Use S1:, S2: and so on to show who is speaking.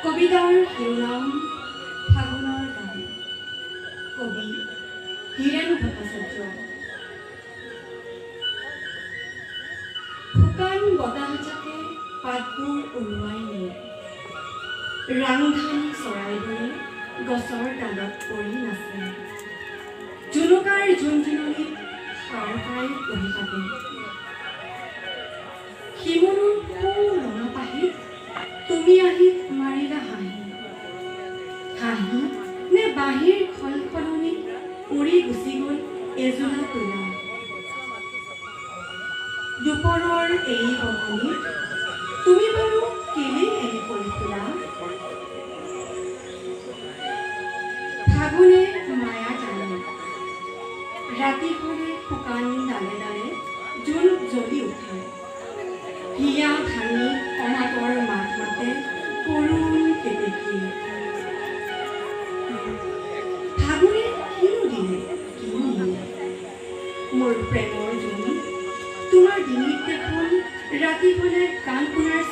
S1: কবিতাৰ শিৰোনাম ফাগুনৰ গান। কবি হীৰেন ভট্টাচাৰ্য। শুকান বতাহজাকে পাতবোৰ উৰুৱাই নিয়ে। ৰাংধানী চৰাইবোৰে গছৰ ডালত পৰি নাচে। জুনুকাৰ জোনজুননিত সাৰ পাই বহি থাকে। শিমলুৰ সৌ ৰঙা পাহিত তুমি আহি মাৰিলা হাঁহি। হাঁহি নে বাঁহীৰ খলখলনিত উৰি গুচি গ'ল এজোলা তোলা। দুপৰৰ এই বহনিত তুমি বাৰু কেলে এনে কৰি ফুৰা? ফাগুনে মায়া টানে। ৰাতি হ'লে শুকান ডালে ডালে জোন জ্বলি উঠে। হিয়া ভাঙি অমাতৰ মাত মাতে কৰুণ কেতেকী। ফাগুনে কিনো দিলে কিনো নিলে মোৰ প্ৰেমৰ জনী। তোমাৰ ডিঙিত দেখোন ৰাতি হ'লে গান শুনাৰ